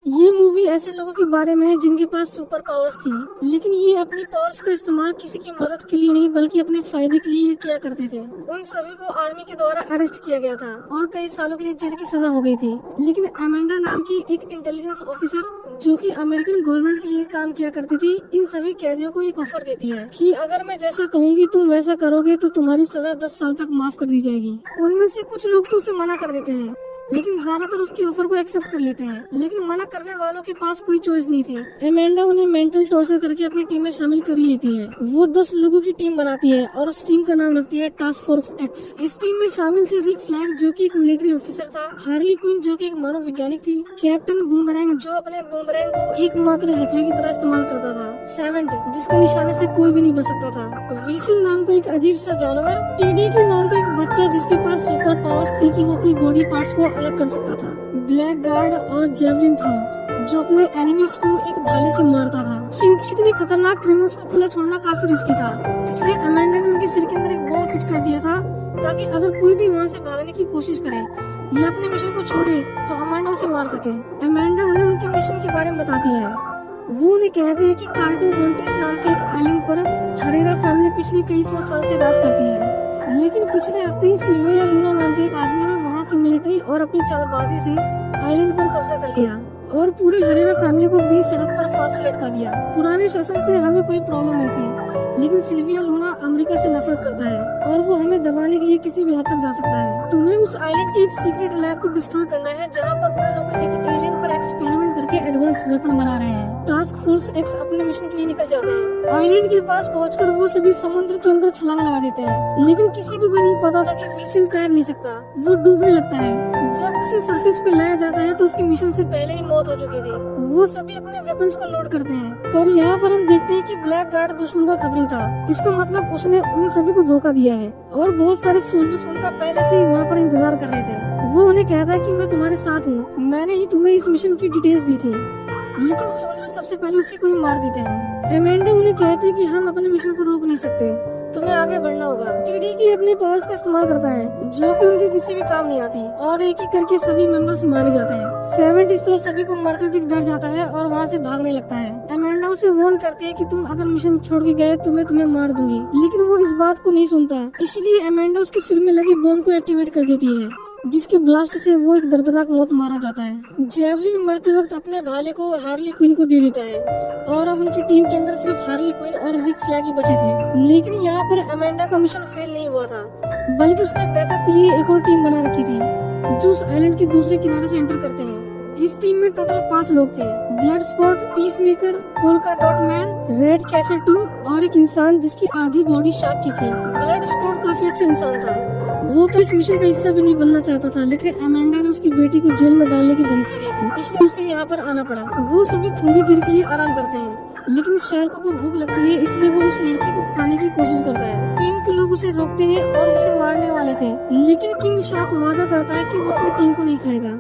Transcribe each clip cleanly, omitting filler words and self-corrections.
ये मूवी ऐसे लोगों के बारे में है जिनके पास सुपर पावर्स थी, लेकिन ये अपनी पावर्स का इस्तेमाल किसी की मदद के लिए नहीं बल्कि अपने फायदे के लिए किया करते थे। उन सभी को आर्मी के द्वारा अरेस्ट किया गया था और कई सालों के लिए जेल की सजा हो गई थी। लेकिन अमेंडा नाम की एक इंटेलिजेंस ऑफिसर जो कि अमेरिकन गवर्नमेंट के लिए काम किया करती थी, इन सभी कैदियों को एक ऑफर देती है कि अगर मैं जैसा कहूँगी तुम वैसा करोगे तो तुम्हारी सजा 10 साल तक माफ कर दी जाएगी। उनमें से कुछ लोग तो उसे मना कर देते हैं, लेकिन ज्यादातर उसकी ऑफर को एक्सेप्ट कर लेते हैं। लेकिन मना करने वालों के पास कोई चॉइस नहीं थी। अमेंडा उन्हें मेंटल टॉर्चर करके अपनी टीम में शामिल कर ही लेती है। वो 10 लोगों की टीम बनाती है और उस टीम का नाम रखती है टास्क फोर्स एक्स। इस टीम में शामिल थे रिक फ्लैग जो कि एक मिलिट्री ऑफिसर था, हार्ली क्विन जो कि एक मनोवैज्ञानिक थी, कैप्टन बूमरैंग जो अपने बूमरैंग को एकमात्र हथियार की तरह इस्तेमाल करता था, सेवेंट जिसके निशाने से कोई भी नहीं बच सकता था, व्हीसिल नाम का एक अजीब सा जानवर, टीडी के नाम का एक बच्चा जिसके पास सुपर पावर्स थी कि वो अपनी बॉडी पार्ट्स को अलग कर सकता था, ब्लैक गार्ड और जेवलिन थ्रो जो अपने एनिमीज को एक भाले से मारता था। क्योंकि इतने खतरनाक क्रिमिनल्स को खुला छोड़ना काफी रिस्की था, इसलिए अमेंडा ने उनके सिर के अंदर एक बॉम्ब फिट कर दिया था ताकि अगर कोई भी वहाँ से भागने की कोशिश करे या अपने मिशन को छोड़े तो अमेंडा उसे मार सके। अमेंडा उन्हें उनके मिशन के बारे में बताती है। वो उन्हें कहते हैं कि कार्टो मोंटेस नाम के एक आइलैंड पर हरेरा फैमिली पिछले कई 100 साल से राज करती है। लेकिन पिछले हफ्ते ही सिल्विया लूना नाम के एक आदमी ने वहाँ की मिलिट्री और अपनी चालबाजी से आइलैंड पर कब्जा कर लिया और पूरी हरेरा फैमिली को बीच सड़क पर फांसी लटका दिया। पुराने शासन से हमें कोई प्रॉब्लम नहीं थी, लेकिन सिल्विया लूना अमेरिका से नफरत करता है और वो हमें दबाने के लिए किसी भी हद तक जा सकता है। तुम्हें उस आइलैंड के एक सीक्रेट लैब को डिस्ट्रॉय करना है जहाँ पर वो लोग एक एलियन पर एक्सपेरिमेंट करके एडवांस वेपन बना रहे हैं। टास्क फोर्स एक्स अपने मिशन के लिए निकल जाते हैं। आइलैंड के पास पहुंचकर वो सभी समुद्र के अंदर छलांग लगा देते हैं, लेकिन किसी को भी नहीं पता था कि व्हीसिल तैर नहीं सकता, वो डूबने लगता है। जब उसे सरफेस पे लाया जाता है तो उसकी मिशन से पहले ही मौत हो चुकी थी। वो सभी अपने वेपन्स को लोड करते हैं, पर यहाँ पर हम देखते हैं कि ब्लैक गार्ड दुश्मन का खबरी था। इसका मतलब उसने उन सभी को धोखा दिया है और बहुत सारे सोल्जर्स उनका पहले से ही वहाँ पर इंतजार कर रहे थे। वो उन्हें कहता है कि मैं तुम्हारे साथ हूँ, मैंने ही तुम्हें इस मिशन की डिटेल्स दी थी, लेकिन सोल्जर सबसे पहले उसी को ही मार देते हैं। अमेंडा उन्हें कहती है कि हम अपने मिशन को रोक नहीं सकते, तुम्हें आगे बढ़ना होगा। टीडी की अपने पावर्स का इस्तेमाल करता है जो कि उनके किसी भी काम नहीं आती और एक एक करके सभी मेंबर्स मारे जाते हैं। सेवेंट इस तरह सभी को मरते देख डर जाता है और वहाँ से भागने लगता है। अमेंडा उसे वार्न करती है कि तुम अगर मिशन छोड़ के गए तो मैं तुम्हें मार दूंगी, लेकिन वो इस बात को नहीं सुनता। इसलिए अमेंडा उसके सिर में लगे बॉम्ब को एक्टिवेट कर देती है, जिसके ब्लास्ट से वो एक दर्दनाक मौत मारा जाता है। जेवलिन मरते वक्त अपने भाले को हार्ली क्विन को दे देता है और अब उनकी टीम के अंदर सिर्फ हार्ली क्विन और रिक फ्लैग ही बचे थे। लेकिन यहाँ पर अमेंडा का मिशन फेल नहीं हुआ था, बल्कि उसने बैकअप के लिए एक और टीम बना रखी थी जो उस आइलैंड के दूसरे किनारे से एंटर करते हैं। इस टीम में टोटल 5 लोग थे, blood spot, peace maker, polka dot man, red catcher 2 और एक इंसान जिसकी आधी बॉडी शार्क की थी। ब्लड स्पॉट काफी अच्छा इंसान था, वो तो इस मिशन का हिस्सा भी नहीं बनना चाहता था, लेकिन अमेंडा ने उसकी बेटी को जेल में डालने की धमकी दी थी, इसलिए उसे यहाँ पर आना पड़ा। वो सभी थोड़ी देर के लिए आराम करते हैं, लेकिन शार्क को भूख लगती है, इसलिए वो उस लड़की को खाने की कोशिश करता है। टीम के लोग उसे रोकते हैं और उसे मारने वाले थे, लेकिन किंग शार्क वादा करता है कि वो अपनी टीम को नहीं खाएगा।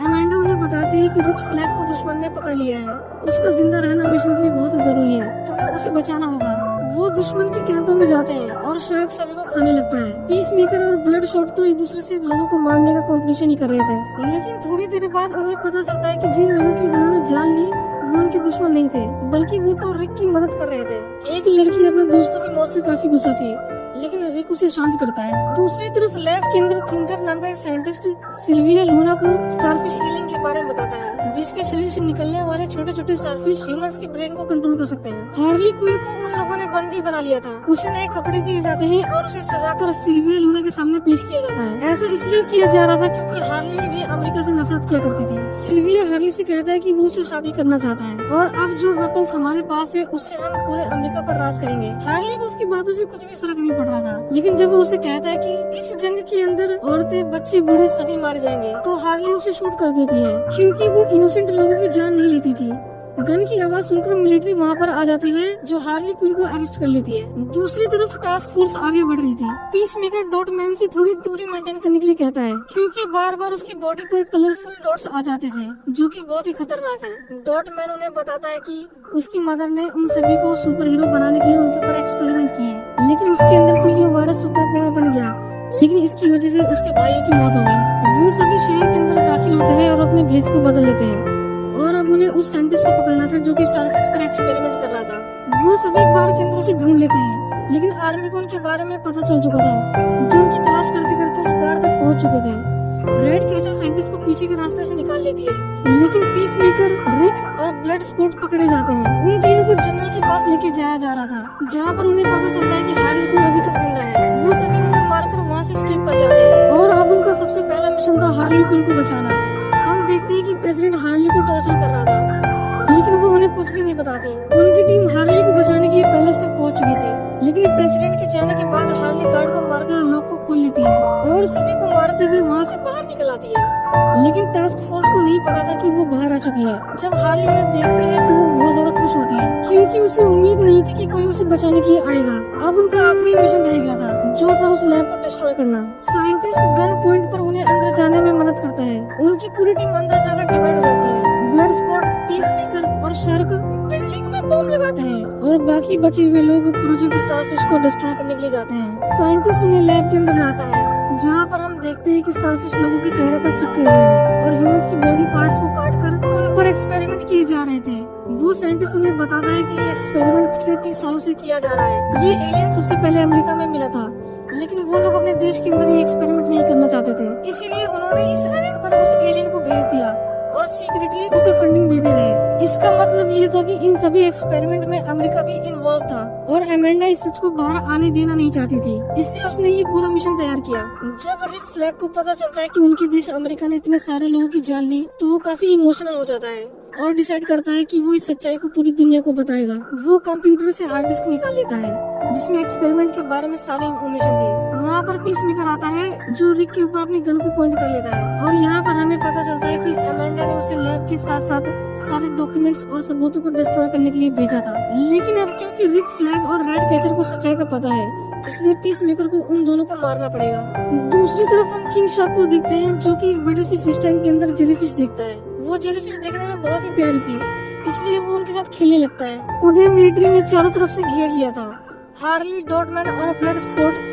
अमेंडा उन्हें बताती है कि रिच फ्लैग को दुश्मन ने पकड़ लिया है, उसका जिंदा रहना मिशन के लिए बहुत जरूरी है, तुम्हें उसे बचाना होगा। वो दुश्मन के कैंप में जाते हैं और शार्क सभी को खाने लगता है। पीस मेकर और ब्लड शॉट तो एक दूसरे से लोगों को मारने का कंपटीशन ही कर रहे थे, लेकिन थोड़ी देर बाद उन्हें पता चलता है कि जिन लोगों की उन्होंने जान ली वो उनके दुश्मन नहीं थे, बल्कि वो तो रिक की मदद कर रहे थे। एक लड़की अपने दोस्तों की मौत से काफी गुस्सा थी, लेकिन रिक उसे शांत करता है। दूसरी तरफ लैब के अंदर थिंकर नाम का एक साइंटिस्ट सिल्विया लूना को स्टारफिश एलियन के बारे में बताता है, जिसके शरीर से निकलने वाले छोटे छोटे स्टारफिश ह्यूमंस के ब्रेन को कंट्रोल कर सकते हैं। हार्ली क्विन को उन लोगों ने बंदी बना लिया था, उसे नए कपड़े दिए जाते हैं और उसे सजाकर सिल्विया लूना के सामने पेश किया जाता है। ऐसा इसलिए किया जा रहा था क्योंकि हार्ली भी अमेरिका से नफरत किया करती थी। सिल्विया हार्ली से कहता है कि वो उससे शादी करना चाहता है और अब जो वेपन्स हमारे पास है उससे हम पूरे अमेरिका पर राज करेंगे। हार्ली को उसकी बातों से कुछ भी फर्क नहीं पड़ रहा था, लेकिन जब वो उसे कहता है कि इस जंग के अंदर औरतें, बच्चे, बूढ़े सभी मारे जाएंगे, तो हार्ली उसे शूट कर देती है क्योंकि वो इनोसेंट लोगों की जान नहीं लेती थी। गन की आवाज सुनकर मिलिट्री वहाँ पर आ जाती है जो हार्ली क्विन को अरेस्ट कर लेती है। दूसरी तरफ टास्क फोर्स आगे बढ़ रही थी। पीस मेकर डॉट मैन से थोड़ी दूरी मेंटेन करने के लिए कहता है क्योंकि बार बार उसकी बॉडी पर कलरफुल डॉट्स आ जाते थे जो कि बहुत ही खतरनाक है। डॉट मैन उन्हें बताता है कि उसकी मदर ने उन सभी को सुपर हीरो बनाने के लिए उनके ऊपर एक्सपेरिमेंट किए, लेकिन उसके अंदर तो ये वायरस सुपर पावर बन गया, लेकिन इसकी वजह से उसके भाइयों की मौत हो गई। वो सभी शहर के अंदर दाखिल होते हैं और अपने भेष को बदल लेते हैं और अब उन्हें उस साइंटिस्ट को पकड़ना था जो कि स्टारफिश पर एक्सपेरिमेंट कर रहा था। वो सभी बार के अंदर उसे ढूंढ लेते हैं, लेकिन आर्मी को उनके बारे में पता चल चुका था, जो उनकी तलाश करते करते उस बार तक पहुंच चुके थे। रेड कैचर साइंटिस्ट को पीछे के रास्ते से निकाल लेती है, लेकिन पीस मेकर, रिक और ब्लड स्पॉट पकड़े जाते हैं। उन तीनों को जंगल के पास लेके जाया जा रहा था, जहाँ पर उन्हें पता चलता है कि हार्ली क्विन अभी तक जिंदा है। वो सभी उन्हें मारकर वहाँ से एस्केप कर जाते हैं और अब उनका सबसे पहला मिशन था हार्ली क्विन को बचाना। हम देखते हैं कि प्रेसिडेंट हार्ली को टॉर्चर कर रहा था, लेकिन वो उन्हें कुछ भी नहीं बताती। उनकी टीम हार्ली को बचाने के लिए पैलेस तक पहुंच चुकी थी, लेकिन प्रेसिडेंट के जाने के बाद हार्ली गार्ड को मारकर लॉक को खोल लेती है और सभी को मारते हुए वहाँ से बाहर निकल आती है। लेकिन टास्क फोर्स को नहीं पता था कि वो बाहर आ चुकी है। जब हार्ली उन्हें देखती है तो वो बहुत ज्यादा खुश होती है, क्योंकि उसे उम्मीद नहीं थी कि कोई उसे बचाने के लिए आएगा। अब उनका आखिरी मिशन रह गया था, जो था उस लैब को डिस्ट्रॉय करना। साइंटिस्ट गन पॉइंट पर उन्हें अंदर जाने में मदद करता है। उनकी पूरी टीम अंदर जाकर डिवाइड हो जाती है। ब्लड स्पॉट, पीस मेकर और शार्क बिल्डिंग में बॉम्ब लगाते हैं और बाकी बचे हुए लोग प्रोजेक्ट स्टारफिश को डिस्ट्रॉय करने के लिए जाते हैं। साइंटिस्ट उन्हें लैब के अंदर लाता है, जहाँ पर हम देखते हैं कि स्टारफिश लोगों के चेहरे पर चिपके हुए हैं और ह्यूमंस की बॉडी पार्ट्स को काटकर उन पर एक्सपेरिमेंट किए जा रहे थे। वो साइंटिस्ट उन्हें बताता है कि ये एक्सपेरिमेंट पिछले 30 सालों से किया जा रहा है। ये एलियन सबसे पहले अमेरिका में मिला था, लेकिन वो लोग अपने देश के अंदर ये एक्सपेरिमेंट नहीं करना चाहते थे, इसीलिए उन्होंने इस आइलैंड पर उस एलियन को भेज दिया और सीक्रेटली उसे फंडिंग देते रहे। इसका मतलब ये था कि इन सभी एक्सपेरिमेंट में अमेरिका भी इन्वॉल्व था और अमेंडा इस सच को बाहर आने देना नहीं चाहती थी, इसलिए उसने ये पूरा मिशन तैयार किया। जब रिक फ्लैग को पता चलता है कि उनके देश अमेरिका ने इतने सारे लोगों की जान ली, तो वो काफी इमोशनल हो जाता है और डिसाइड करता है कि वो इस सच्चाई को पूरी दुनिया को बताएगा। वो कंप्यूटर से हार्ड डिस्क निकाल लेता है जिसमें एक्सपेरिमेंट के बारे में सारी इन्फॉर्मेशन थी। वहाँ पर पीस मेकर आता है जो रिक के ऊपर अपनी गन को पॉइंट कर लेता है और यहाँ पर हमें पता चलता है कि अमेंडा ने उसे लैब के साथ साथ सारे डॉक्यूमेंट्स और सबूतों को डिस्ट्रॉय करने के लिए भेजा था। लेकिन अब क्योंकि रिक फ्लैग और रेड कैचर को सच्चाई का पता है, इसलिए पीस मेकर को उन दोनों को मारना पड़ेगा। दूसरी तरफ हम किंग शार्क को देखते हैं, जो कि एक बड़े सी फिश टैंक के अंदर जेलीफिश देखता है। वो जेलीफिश देखने में बहुत ही प्यारी थी, इसलिए वो उनके साथ खेलने लगता है। उन्हें मिलिट्री ने चारों तरफ से घेर लिया था। हार्ली, डॉटमैन और ब्लड स्पॉट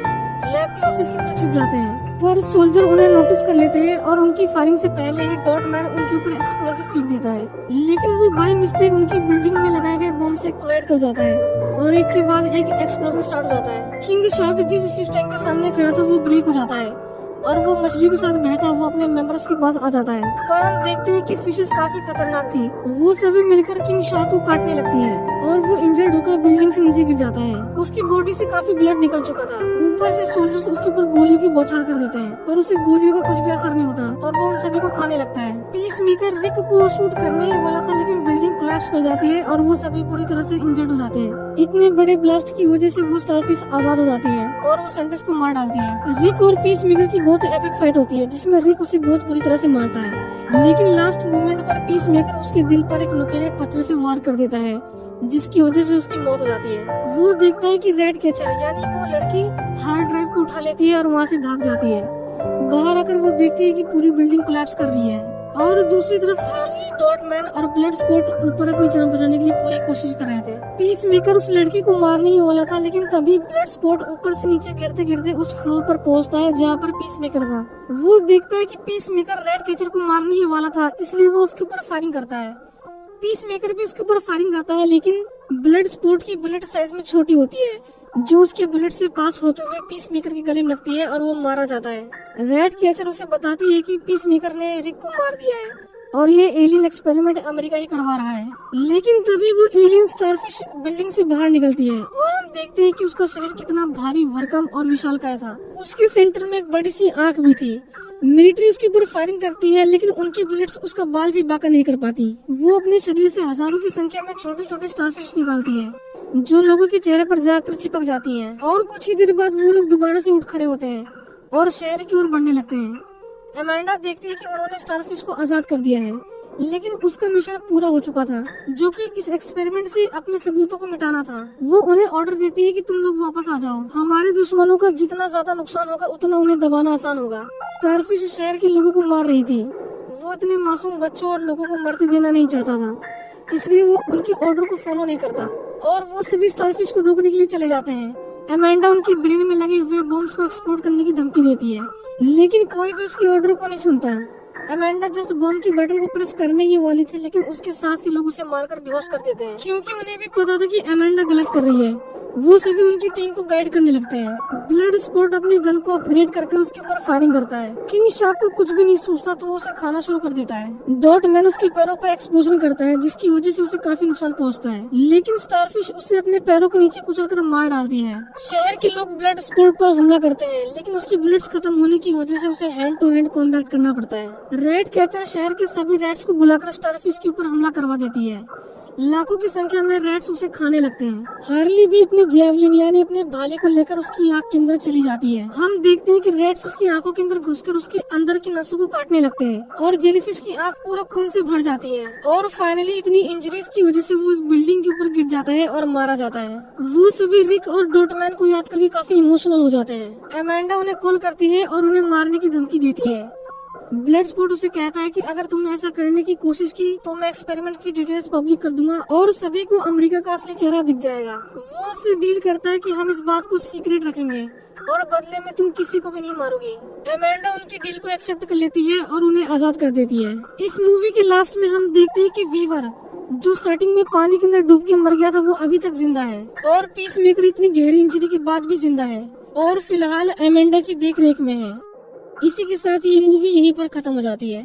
लैब के ऑफिस के अंदर छिप जाते हैं, पर सोल्जर उन्हें नोटिस कर लेते हैं और उनकी फायरिंग से पहले ही डॉटमैन उनके ऊपर एक्सप्लोसिव फेंक देता है, लेकिन वो बाय मिस्टेक उनकी बिल्डिंग में लगाए गए बम से कोलाइड कर जाता है और एक के बाद एक एक्सप्लोजन स्टार्ट हो जाता है। किंग शार्क जिस फिश टैंक के सामने खड़ा था वो ब्रेक हो जाता है और वो मछली के साथ बहता हुआ अपने मेंबर्स के पास आ जाता है। पर हम देखते हैं कि फिशेस काफी खतरनाक थी। वो सभी मिलकर किंग शार्क को काटने लगती हैं और वो इंजर्ड होकर बिल्डिंग से नीचे गिर जाता है। उसकी बॉडी से काफी ब्लड निकल चुका था। ऊपर से सोल्जर्स उसके ऊपर गोलियों की बौछार कर देते हैं, पर उसे गोलियों का कुछ भी असर नहीं होता और वो उन सभी को खाने लगता है। पीस मेकर रिक को शूट करने ही वाला था, लेकिन बिल्डिंग कोलैप्स कर जाती है और वो सभी पूरी तरह से इंजर्ड हो जाते हैं। इतने बड़े ब्लास्ट की वजह से वो स्टारफिश आजाद हो जाती है और वो साइंटिस्ट को मार डालती है। रिक और पीस मेकर की बहुत एपिक फाइट होती है, जिसमें रिक उसे बहुत बुरी तरह से मारता है, लेकिन लास्ट मोमेंट पर पीस मेकर उसके दिल पर एक नुकीले पत्थर से वार कर देता है, जिसकी वजह से उसकी मौत हो जाती है। वो देखता है कि रेड कैचर यानी वो लड़की हार्ड ड्राइव को उठा लेती है और वहाँ से भाग जाती है। बाहर आकर वो देखती है कि पूरी बिल्डिंग कोलैप्स कर रही है और दूसरी तरफ हार्ली, डॉटमैन और ब्लड स्पॉट ऊपर अपनी जान बचाने के लिए पूरी कोशिश कर रहे थे। पीस मेकर उस लड़की को मारने ही वाला था, लेकिन तभी ब्लड स्पॉट ऊपर से नीचे गिरते गिरते उस फ्लोर पर पहुंचता है जहाँ पर पीस मेकर था। वो देखता है कि पीस मेकर रेड कैचर को मारने ही वाला था, इसलिए वो उसके ऊपर फायरिंग करता है। पीस मेकर भी उसके ऊपर फायरिंग करता है, लेकिन ब्लड स्पॉट की बुलेट साइज में छोटी होती है, जो उसके बुलेट से पास होते हुए पीस मेकर के गले में लगती है और वो मारा जाता है। रेड कैचर उसे बताती है कि पीस मेकर ने रिक को मार दिया है और ये एलियन एक्सपेरिमेंट अमेरिका ही करवा रहा है। लेकिन तभी वो एलियन स्टारफिश बिल्डिंग से बाहर निकलती है और हम देखते हैं कि उसका शरीर कितना भारी, भरकम और विशालकाय था। उसके सेंटर में एक बड़ी सी आंख भी थी। मिलिट्री उसके ऊपर फायरिंग करती है, लेकिन उनकी बुलेट्स उसका बाल भी बांका नहीं कर पाती। वो अपने शरीर से हजारों की संख्या में छोटी छोटी स्टारफिश निकालती है, जो लोगों के चेहरे पर जाकर चिपक जाती हैं। और कुछ ही देर बाद वो लोग दोबारा से उठ खड़े होते हैं और शहर की ओर बढ़ने लगते हैं। अमेंडा देखती है कि उन्होंने स्टारफिश को आजाद कर दिया है, लेकिन उसका मिशन पूरा हो चुका था, जो कि इस एक्सपेरिमेंट से अपने सबूतों को मिटाना था। वो उन्हें ऑर्डर देती है कि तुम लोग वापस आ जाओ, हमारे दुश्मनों का जितना ज्यादा नुकसान होगा उतना उन्हें दबाना आसान होगा। स्टारफिश शहर के लोगों को मार रही थी। वो इतने मासूम बच्चों और लोगों को मरते देना नहीं चाहता था, इसलिए वो उनके ऑर्डर को फॉलो नहीं करता और वो सभी स्टारफिश को रोकने के लिए चले जाते हैं। अमेंडा उनकी ब्रेन में लगे हुए बॉम्ब्स को एक्सप्लोड करने की धमकी देती है, लेकिन कोई भी उसके ऑर्डर को नहीं सुनता। अमेंडा जस्ट बम की बटन को प्रेस करने ही वाली थी, लेकिन उसके साथ के लोग उसे मारकर बेहोश कर देते हैं, क्योंकि उन्हें भी पता था कि अमेंडा गलत कर रही है। वो सभी उनकी टीम को गाइड करने लगते हैं। ब्लड स्पॉट अपनी गन को अपग्रेड करके उसके ऊपर फायरिंग करता है। किंग शार्क को कुछ भी नहीं सोचता तो वो उसे खाना शुरू कर देता है। डॉट मैन उसके पैरों पर एक्सप्लोजन करता है, जिसकी वजह से उसे काफी नुकसान पहुंचता है, लेकिन स्टारफिश उसे अपने पैरों के नीचे कुचलकर मार डालती है। शहर के लोग ब्लड स्पॉट पर हमला करते हैं, लेकिन उसकी बुलेट्स खत्म होने की वजह से उसे हैंड टू हैंड कॉम्बैट करना पड़ता है। रेड कैचर शहर के सभी रैट्स को बुलाकर स्टारफिश के ऊपर हमला करवा देती है। लाखों की संख्या में रैट्स उसे खाने लगते हैं। हार्ली भी अपने जेवलिन यानी अपने भाले को लेकर उसकी आंख के अंदर चली जाती है। हम देखते हैं कि रैट्स उसकी आंखों के अंदर घुसकर उसके अंदर की नसों को काटने लगते हैं और जेलीफिश की आंख पूरा खून से भर जाती है। और फाइनली इतनी इंजरीज की वजह से वो एक बिल्डिंग के ऊपर गिर जाता है और मारा जाता है। वो सभी रिक और डॉटमैन को याद करके काफी इमोशनल हो जाते हैं। अमेंडा उन्हें कॉल करती है और उन्हें मारने की धमकी देती है। ब्लड स्पॉट उसे कहता है कि अगर तुमने ऐसा करने की कोशिश की तो मैं एक्सपेरिमेंट की डिटेल्स पब्लिक कर दूंगा और सभी को अमेरिका का असली चेहरा दिख जाएगा। वो उससे डील करता है कि हम इस बात को सीक्रेट रखेंगे और बदले में तुम किसी को भी नहीं मारोगे। अमेंडा उनकी डील को एक्सेप्ट कर लेती है और उन्हें आजाद कर देती है। इस मूवी के लास्ट में हम देखते हैं कि वीवर, जो स्टार्टिंग में पानी के अंदर डूब के मर गया था, वो अभी तक जिंदा है और पीस मेकर इतनी गहरी इंजरी के बाद भी जिंदा है और फिलहाल अमेंडा की देख रेख में है। इसी के साथ ये मूवी यहीं पर खत्म हो जाती है।